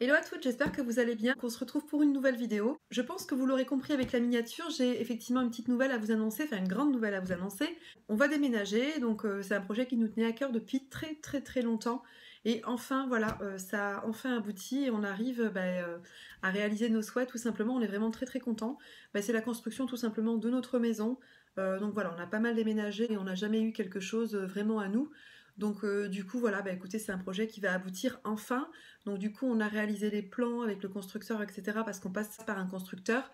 Hello à toutes, j'espère que vous allez bien, qu'on se retrouve pour une nouvelle vidéo. Je pense que vous l'aurez compris avec la miniature, j'ai effectivement une petite nouvelle à vous annoncer, enfin une grande nouvelle à vous annoncer. On va déménager, donc c'est un projet qui nous tenait à cœur depuis très longtemps. Et enfin, voilà, ça a enfin abouti et on arrive à réaliser nos souhaits tout simplement. On est vraiment très contents. C'est la construction tout simplement de notre maison. Donc voilà, on a pas mal déménagé et on n'a jamais eu quelque chose vraiment à nous. Donc du coup voilà, écoutez, c'est un projet qui va aboutir enfin. Donc du coup on a réalisé les plans avec le constructeur, etc. parce qu'on passe par un constructeur.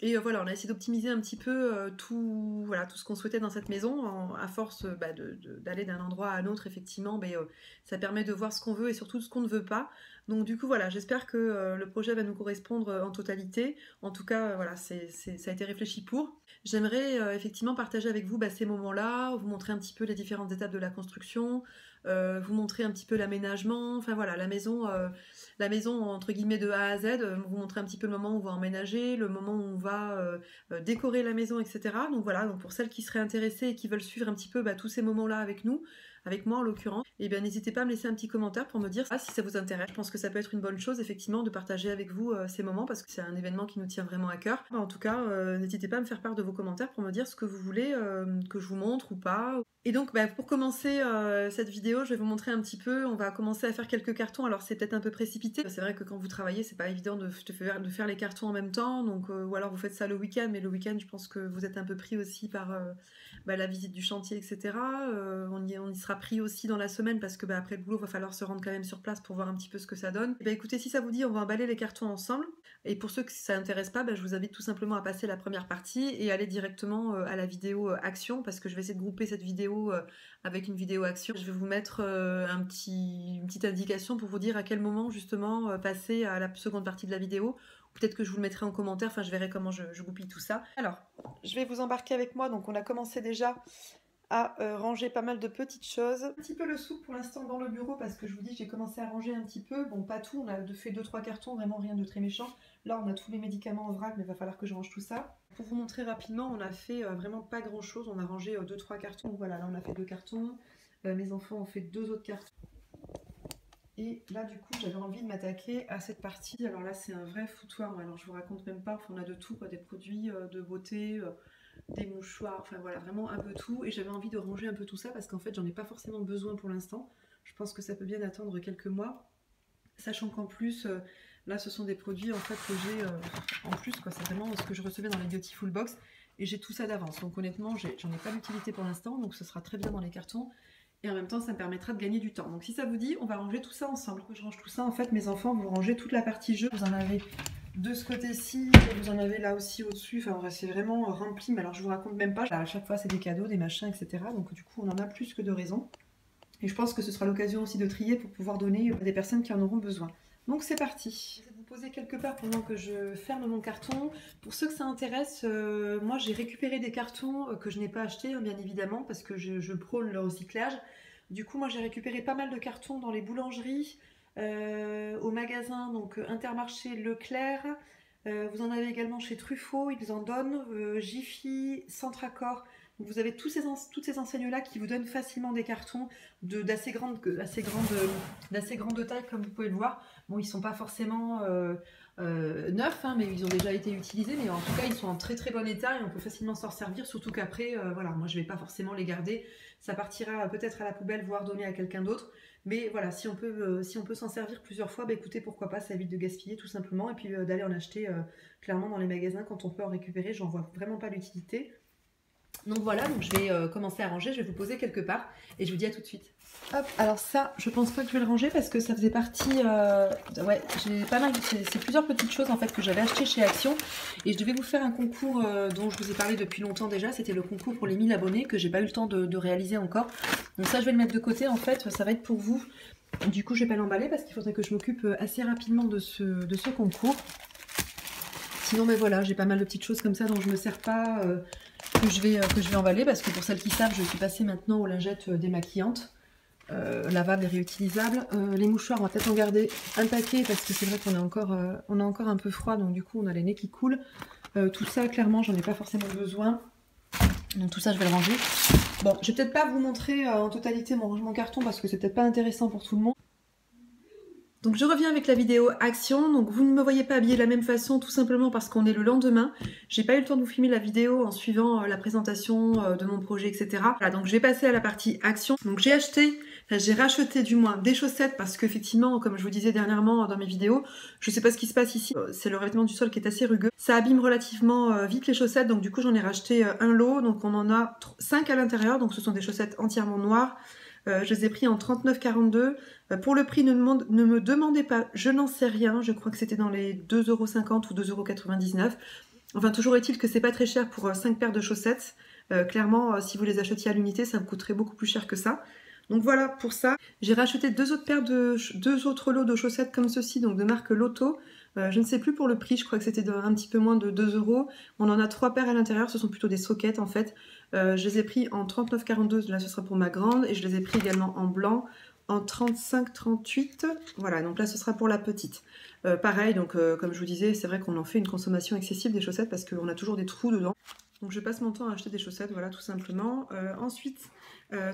Et voilà, on a essayé d'optimiser un petit peu tout ce qu'on souhaitait dans cette maison. À force d'aller d'un endroit à un autre, effectivement, ça permet de voir ce qu'on veut et surtout ce qu'on ne veut pas. Donc du coup, voilà, j'espère que le projet va nous correspondre en totalité. En tout cas, voilà, ça a été réfléchi pour. J'aimerais effectivement partager avec vous ces moments-là, vous montrer un petit peu les différentes étapes de la construction, vous montrer un petit peu l'aménagement, enfin voilà, la maison entre guillemets de A à Z, vous montrer un petit peu le moment où on va emménager, le moment où on va décorer la maison, etc. Donc voilà, donc pour celles qui seraient intéressées et qui veulent suivre un petit peu tous ces moments-là avec nous, avec moi en l'occurrence, et bien n'hésitez pas à me laisser un petit commentaire pour me dire si ça vous intéresse. Je pense que ça peut être une bonne chose effectivement de partager avec vous ces moments parce que c'est un événement qui nous tient vraiment à cœur. En tout cas, n'hésitez pas à me faire part de vos commentaires pour me dire ce que vous voulez que je vous montre ou pas. Et donc pour commencer cette vidéo, je vais vous montrer un petit peu, on va commencer à faire quelques cartons. Alors c'est peut-être un peu précipité, c'est vrai que quand vous travaillez c'est pas évident de faire les cartons en même temps, donc ou alors vous faites ça le week-end, mais le week-end je pense que vous êtes un peu pris aussi par la visite du chantier, etc. On y sera pris aussi dans la semaine parce que après le boulot il va falloir se rendre quand même sur place pour voir un petit peu ce que ça donne. Et écoutez, si ça vous dit, on va emballer les cartons ensemble. Et pour ceux que ça intéresse pas, je vous invite tout simplement à passer la première partie et aller directement à la vidéo action parce que je vais essayer de grouper cette vidéo avec une vidéo action. Je vais vous mettre une petite indication pour vous dire à quel moment justement passer à la seconde partie de la vidéo. Peut-être que je vous le mettrai en commentaire, enfin je verrai comment je goupille tout ça. Alors, je vais vous embarquer avec moi, donc on a commencé déjà à ranger pas mal de petites choses. Un petit peu le soupe pour l'instant dans le bureau parce que je vous dis j'ai commencé à ranger un petit peu, bon pas tout, on a fait 2-3 cartons, vraiment rien de très méchant. Là on a tous les médicaments en vrac mais il va falloir que je range tout ça. Pour vous montrer rapidement, on a fait vraiment pas grand chose, on a rangé 2-3 cartons, voilà là on a fait 2 cartons, mes enfants ont fait 2 autres cartons. Et là du coup j'avais envie de m'attaquer à cette partie, alors là c'est un vrai foutoir, alors je vous raconte même pas, on a de tout, des produits de beauté, des mouchoirs, enfin voilà, vraiment un peu tout. Et j'avais envie de ranger un peu tout ça parce qu'en fait j'en ai pas forcément besoin pour l'instant. Je pense que ça peut bien attendre quelques mois. Sachant qu'en plus, là ce sont des produits en fait que j'ai en plus, c'est vraiment ce que je recevais dans les Beautiful Box. Et j'ai tout ça d'avance. Donc honnêtement, j'en ai pas d'utilité pour l'instant, donc ce sera très bien dans les cartons. Et en même temps, ça me permettra de gagner du temps. Donc si ça vous dit, on va ranger tout ça ensemble. Je range tout ça, en fait, mes enfants, vous rangez toute la partie jeu. Vous en avez de ce côté-ci, vous en avez là aussi au-dessus, enfin c'est vraiment rempli, mais alors je vous raconte même pas, à chaque fois c'est des cadeaux, des machins, etc. Donc du coup on en a plus que de raison. Et je pense que ce sera l'occasion aussi de trier pour pouvoir donner à des personnes qui en auront besoin. Donc c'est parti. Je vais vous poser quelque part pendant que je ferme mon carton. Pour ceux que ça intéresse, moi j'ai récupéré des cartons que je n'ai pas achetés, bien évidemment, parce que je prône le recyclage. Du coup moi j'ai récupéré pas mal de cartons dans les boulangeries, au magasin donc Intermarché Leclerc, vous en avez également chez Truffaut, ils en donnent, Jiffy, Centracor. Donc vous avez toutes ces enseignes-là qui vous donnent facilement des cartons d'assez grande taille, comme vous pouvez le voir. Bon, ils ne sont pas forcément neufs, hein, mais ils ont déjà été utilisés, mais en tout cas ils sont en très bon état et on peut facilement s'en servir, surtout qu'après, voilà, moi je ne vais pas forcément les garder, ça partira peut-être à la poubelle, voire donner à quelqu'un d'autre. Mais voilà, si on peut s'en servir plusieurs fois, écoutez, pourquoi pas, ça évite de gaspiller tout simplement. Et puis d'aller en acheter clairement dans les magasins quand on peut en récupérer, j'en vois vraiment pas l'utilité. Donc voilà, donc je vais commencer à ranger, je vais vous poser quelque part et je vous dis à tout de suite. Hop, alors ça, je pense pas que je vais le ranger parce que ça faisait partie... ouais, j'ai pas mal, c'est plusieurs petites choses en fait que j'avais achetées chez Action et je devais vous faire un concours dont je vous ai parlé depuis longtemps déjà, c'était le concours pour les 1000 abonnés que j'ai pas eu le temps de réaliser encore. Donc ça, je vais le mettre de côté en fait, ça va être pour vous. Du coup, je vais pas l'emballer parce qu'il faudrait que je m'occupe assez rapidement de ce concours. Sinon, mais voilà, j'ai pas mal de petites choses comme ça dont je me sers pas... que je vais emballer parce que pour celles qui savent, je suis passée maintenant aux lingettes démaquillantes, lavables et réutilisables. Les mouchoirs, on va peut-être en garder un paquet parce que c'est vrai qu'on a encore un peu froid, donc du coup on a les nez qui coulent. Tout ça, clairement, j'en ai pas forcément besoin. Donc tout ça, je vais le ranger. Bon, je vais peut-être pas vous montrer en totalité mon rangement carton parce que c'est peut-être pas intéressant pour tout le monde. Donc je reviens avec la vidéo action, donc vous ne me voyez pas habillée de la même façon tout simplement parce qu'on est le lendemain. J'ai pas eu le temps de vous filmer la vidéo en suivant la présentation de mon projet, etc. Voilà, donc je vais passer à la partie action. Donc j'ai racheté du moins des chaussettes parce qu'effectivement, comme je vous disais dernièrement dans mes vidéos, je sais pas ce qui se passe ici, c'est le revêtement du sol qui est assez rugueux. Ça abîme relativement vite les chaussettes, donc du coup j'en ai racheté un lot, donc on en a 5 à l'intérieur, donc ce sont des chaussettes entièrement noires. Je les ai pris en 39,42 €. Pour le prix, ne me demandez pas, je n'en sais rien. Je crois que c'était dans les 2,50 € ou 2,99 €. Enfin, toujours est-il que c'est pas très cher pour 5 paires de chaussettes. Clairement, si vous les achetiez à l'unité, ça me coûterait beaucoup plus cher que ça. Donc voilà pour ça. J'ai racheté deux autres lots de chaussettes comme ceci, donc de marque Lotto. Je ne sais plus pour le prix, je crois que c'était un petit peu moins de 2 €. On en a 3 paires à l'intérieur, ce sont plutôt des sockets en fait. Je les ai pris en 39,42, là ce sera pour ma grande, et je les ai pris également en blanc en 35,38. Voilà, donc là ce sera pour la petite. Pareil, donc comme je vous disais, c'est vrai qu'on en fait une consommation excessive des chaussettes parce qu'on a toujours des trous dedans. Donc je passe mon temps à acheter des chaussettes, voilà, tout simplement. Ensuite,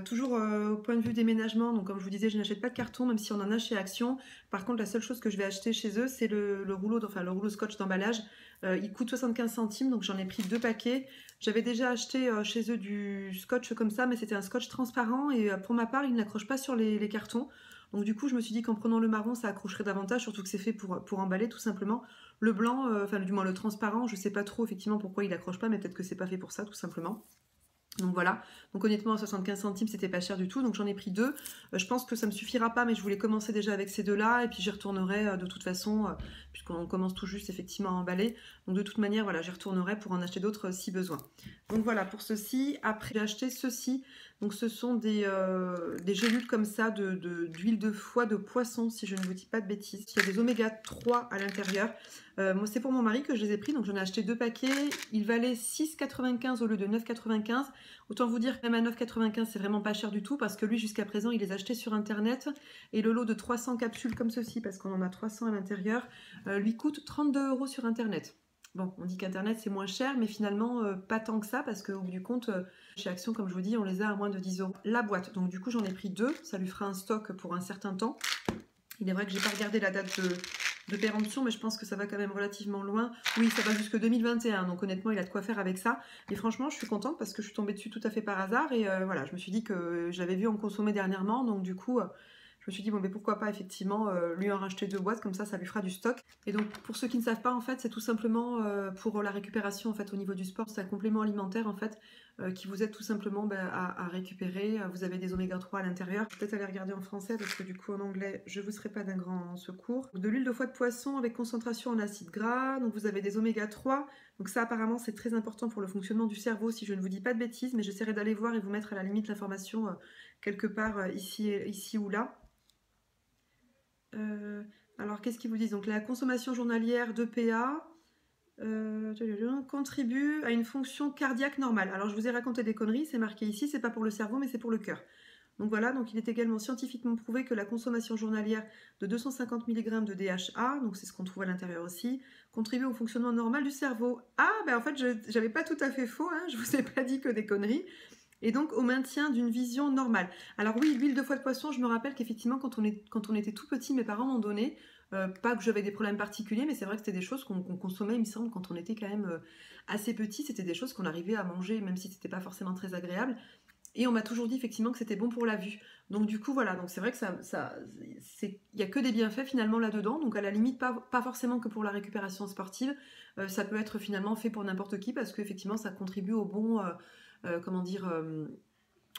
toujours au point de vue déménagement, donc comme je vous disais, je n'achète pas de carton, même si on en a chez Action. Par contre, la seule chose que je vais acheter chez eux, c'est le rouleau scotch d'emballage. Il coûte 75 centimes, donc j'en ai pris 2 paquets. J'avais déjà acheté chez eux du scotch comme ça, mais c'était un scotch transparent, et pour ma part, il n'accroche pas sur les cartons. Donc du coup, je me suis dit qu'en prenant le marron, ça accrocherait davantage, surtout que c'est fait pour emballer, tout simplement. Le blanc, enfin du moins le transparent, je sais pas trop effectivement pourquoi il accroche pas, mais peut-être que c'est pas fait pour ça, tout simplement. Donc voilà, donc honnêtement à 75 centimes c'était pas cher du tout, donc j'en ai pris 2. Je pense que ça me suffira pas, mais je voulais commencer déjà avec ces deux-là, et puis j'y retournerai de toute façon, puisqu'on commence tout juste effectivement à emballer. Donc de toute manière, voilà, j'y retournerai pour en acheter d'autres si besoin. Donc voilà pour ceci. Après j'ai acheté ceci, donc ce sont des gélules comme ça d'huile de foie de poisson, si je ne vous dis pas de bêtises. Il y a des oméga 3 à l'intérieur. Moi c'est pour mon mari que je les ai pris, donc j'en ai acheté 2 paquets. Ils valaient 6,95 au lieu de 9,95. Autant vous dire que même à 9,95 c'est vraiment pas cher du tout, parce que lui jusqu'à présent il les achetait sur internet, et le lot de 300 capsules comme ceci, parce qu'on en a 300 à l'intérieur, lui coûte 32 € sur internet. Bon, on dit qu'internet c'est moins cher, mais finalement pas tant que ça, parce qu'au bout du compte, chez Action, comme je vous dis, on les a à moins de 10 € la boîte. Donc du coup j'en ai pris 2, ça lui fera un stock pour un certain temps. Il est vrai que j'ai pas regardé la date de péremption, mais je pense que ça va quand même relativement loin. Oui, ça va jusque 2021, donc honnêtement, il a de quoi faire avec ça. Et franchement, je suis contente parce que je suis tombée dessus tout à fait par hasard. Et voilà, je me suis dit que j'avais vu en consommer dernièrement, donc du coup, je me suis dit, bon, mais pourquoi pas effectivement lui en racheter 2 boîtes, comme ça lui fera du stock. Et donc, pour ceux qui ne savent pas, en fait, c'est tout simplement pour la récupération, en fait, au niveau du sport, c'est un complément alimentaire, en fait, qui vous aide tout simplement à récupérer. Vous avez des oméga 3 à l'intérieur. Peut-être aller regarder en français, parce que du coup, en anglais, je ne vous serai pas d'un grand secours. De l'huile de foie de poisson avec concentration en acides gras. Donc, vous avez des oméga 3. Donc ça, apparemment, c'est très important pour le fonctionnement du cerveau, si je ne vous dis pas de bêtises, mais j'essaierai d'aller voir et vous mettre à la limite l'information quelque part ici ou là. Alors, qu'est-ce qu'ils vous disent? Donc, la consommation journalière d'EPA contribue à une fonction cardiaque normale. Alors, je vous ai raconté des conneries, c'est marqué ici, c'est pas pour le cerveau, mais c'est pour le cœur. Donc voilà, donc il est également scientifiquement prouvé que la consommation journalière de 250 mg de DHA, donc c'est ce qu'on trouve à l'intérieur aussi, contribue au fonctionnement normal du cerveau. Ah, ben en fait, j'avais pas tout à fait faux, hein, je vous ai pas dit que des conneries. Et donc au maintien d'une vision normale. Alors oui, l'huile de foie de poisson, je me rappelle qu'effectivement quand on était tout petit, mes parents m'ont donné, pas que j'avais des problèmes particuliers, mais c'est vrai que c'était des choses qu'on consommait, il me semble, quand on était quand même assez petit, c'était des choses qu'on arrivait à manger, même si c'était pas forcément très agréable. Et on m'a toujours dit effectivement que c'était bon pour la vue. Donc du coup voilà, donc c'est vrai que il n'y a que des bienfaits finalement là-dedans. Donc à la limite, pas forcément que pour la récupération sportive. Ça peut être finalement fait pour n'importe qui, parce qu'effectivement ça contribue au bon,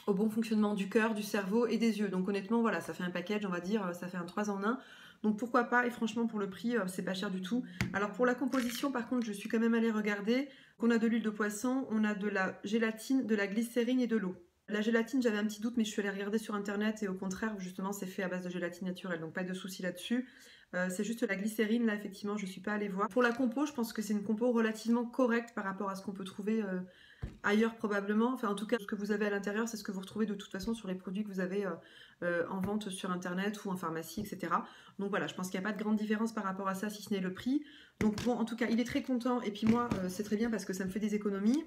au bon fonctionnement du cœur, du cerveau et des yeux. Donc honnêtement voilà, ça fait un package, on va dire, ça fait un 3 en 1. Donc pourquoi pas, et franchement pour le prix, c'est pas cher du tout. Alors pour la composition par contre, je suis quand même allée regarder. On a de l'huile de poisson, on a de la gélatine, de la glycérine et de l'eau. La gélatine, j'avais un petit doute, mais je suis allée regarder sur internet, et au contraire, justement, c'est fait à base de gélatine naturelle, donc pas de souci là-dessus. C'est juste la glycérine, là, effectivement, je ne suis pas allée voir. Pour la compo, je pense que c'est une compo relativement correcte par rapport à ce qu'on peut trouver ailleurs probablement. Enfin, en tout cas, ce que vous avez à l'intérieur, c'est ce que vous retrouvez de toute façon sur les produits que vous avez en vente sur internet ou en pharmacie, etc. Donc voilà, je pense qu'il n'y a pas de grande différence par rapport à ça, si ce n'est le prix. Donc bon, en tout cas, il est très content, et puis moi, c'est très bien parce que ça me fait des économies.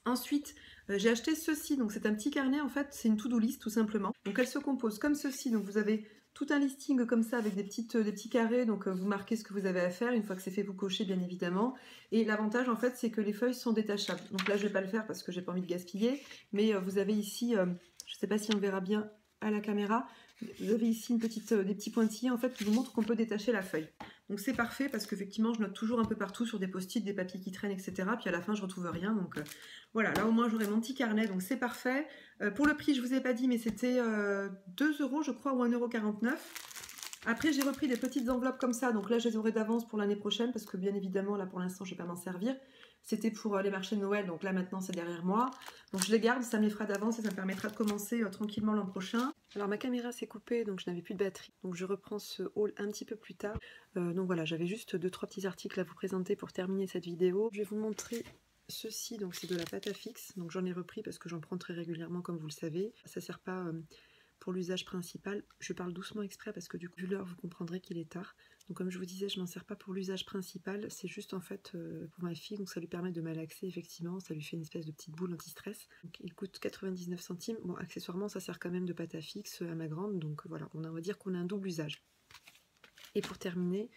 Ensuite, j'ai acheté ceci, donc c'est un petit carnet, en fait, c'est une to-do list tout simplement. Donc elle se compose comme ceci, donc vous avez tout un listing comme ça avec des petits carrés, donc vous marquez ce que vous avez à faire. Une fois que c'est fait, vous cochez bien évidemment. Et l'avantage en fait, c'est que les feuilles sont détachables. Donc là, je vais pas le faire parce que j'ai pas envie de gaspiller, mais vous avez ici, je sais pas si on le verra bien à la caméra, vous avez ici des petits pointillés en fait qui vous montrent qu'on peut détacher la feuille. Donc c'est parfait parce qu'effectivement je note toujours un peu partout sur des post-it, des papiers qui traînent, etc. Puis à la fin je retrouve rien. Donc voilà, là au moins j'aurai mon petit carnet, donc c'est parfait. Pour le prix, je vous ai pas dit, mais c'était 2 € je crois ou 1,49 €. Après j'ai repris des petites enveloppes comme ça, donc là je les aurai d'avance pour l'année prochaine parce que bien évidemment là pour l'instant je ne vais pas m'en servir. C'était pour les marchés de Noël, donc là maintenant c'est derrière moi. Donc je les garde, ça me les fera d'avance et ça me permettra de commencer tranquillement l'an prochain. Alors ma caméra s'est coupée, donc je n'avais plus de batterie. Donc je reprends ce haul un petit peu plus tard. Donc voilà, j'avais juste 2-3 petits articles à vous présenter pour terminer cette vidéo. Je vais vous montrer ceci, donc c'est de la pâte à fixe. Donc j'en ai repris parce que j'en prends très régulièrement comme vous le savez. Ça ne sert pas pour l'usage principal. Je parle doucement exprès parce que du coup, vu l'heure, vous comprendrez qu'il est tard. Donc comme je vous disais, je m'en sers pas pour l'usage principal, c'est juste en fait pour ma fille, donc ça lui permet de malaxer effectivement, ça lui fait une espèce de petite boule anti-stress. Donc il coûte 99 centimes, bon accessoirement ça sert quand même de pâte à fixe à ma grande, donc voilà, on va dire qu'on a un double usage. Et pour terminer,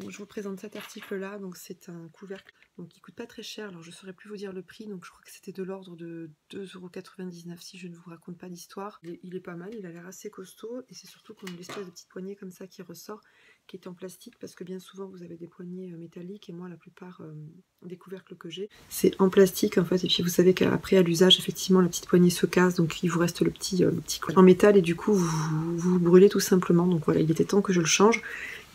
donc je vous présente cet article-là, donc c'est un couvercle donc qui coûte pas très cher, alors je ne saurais plus vous dire le prix, donc je crois que c'était de l'ordre de 2,99 € si je ne vous raconte pas d'histoire. Il est pas mal, il a l'air assez costaud, et c'est surtout qu'on a l'espèce de petite poignée comme ça qui ressort, qui est en plastique, parce que bien souvent vous avez des poignées métalliques, et moi la plupart des couvercles que j'ai, c'est en plastique en fait, et puis vous savez qu'après à l'usage, effectivement la petite poignée se casse, donc il vous reste le petit en métal, et du coup vous brûlez tout simplement, donc voilà, il était temps que je le change.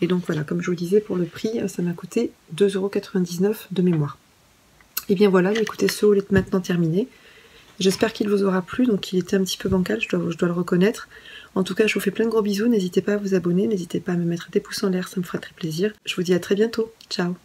Et donc voilà, comme je vous disais, pour le prix, ça m'a coûté 2,99 € de mémoire. Et bien voilà, écoutez, ce haul est maintenant terminé. J'espère qu'il vous aura plu, donc il était un petit peu bancal, je dois le reconnaître. En tout cas, je vous fais plein de gros bisous, n'hésitez pas à vous abonner, n'hésitez pas à me mettre des pouces en l'air, ça me fera très plaisir. Je vous dis à très bientôt, ciao!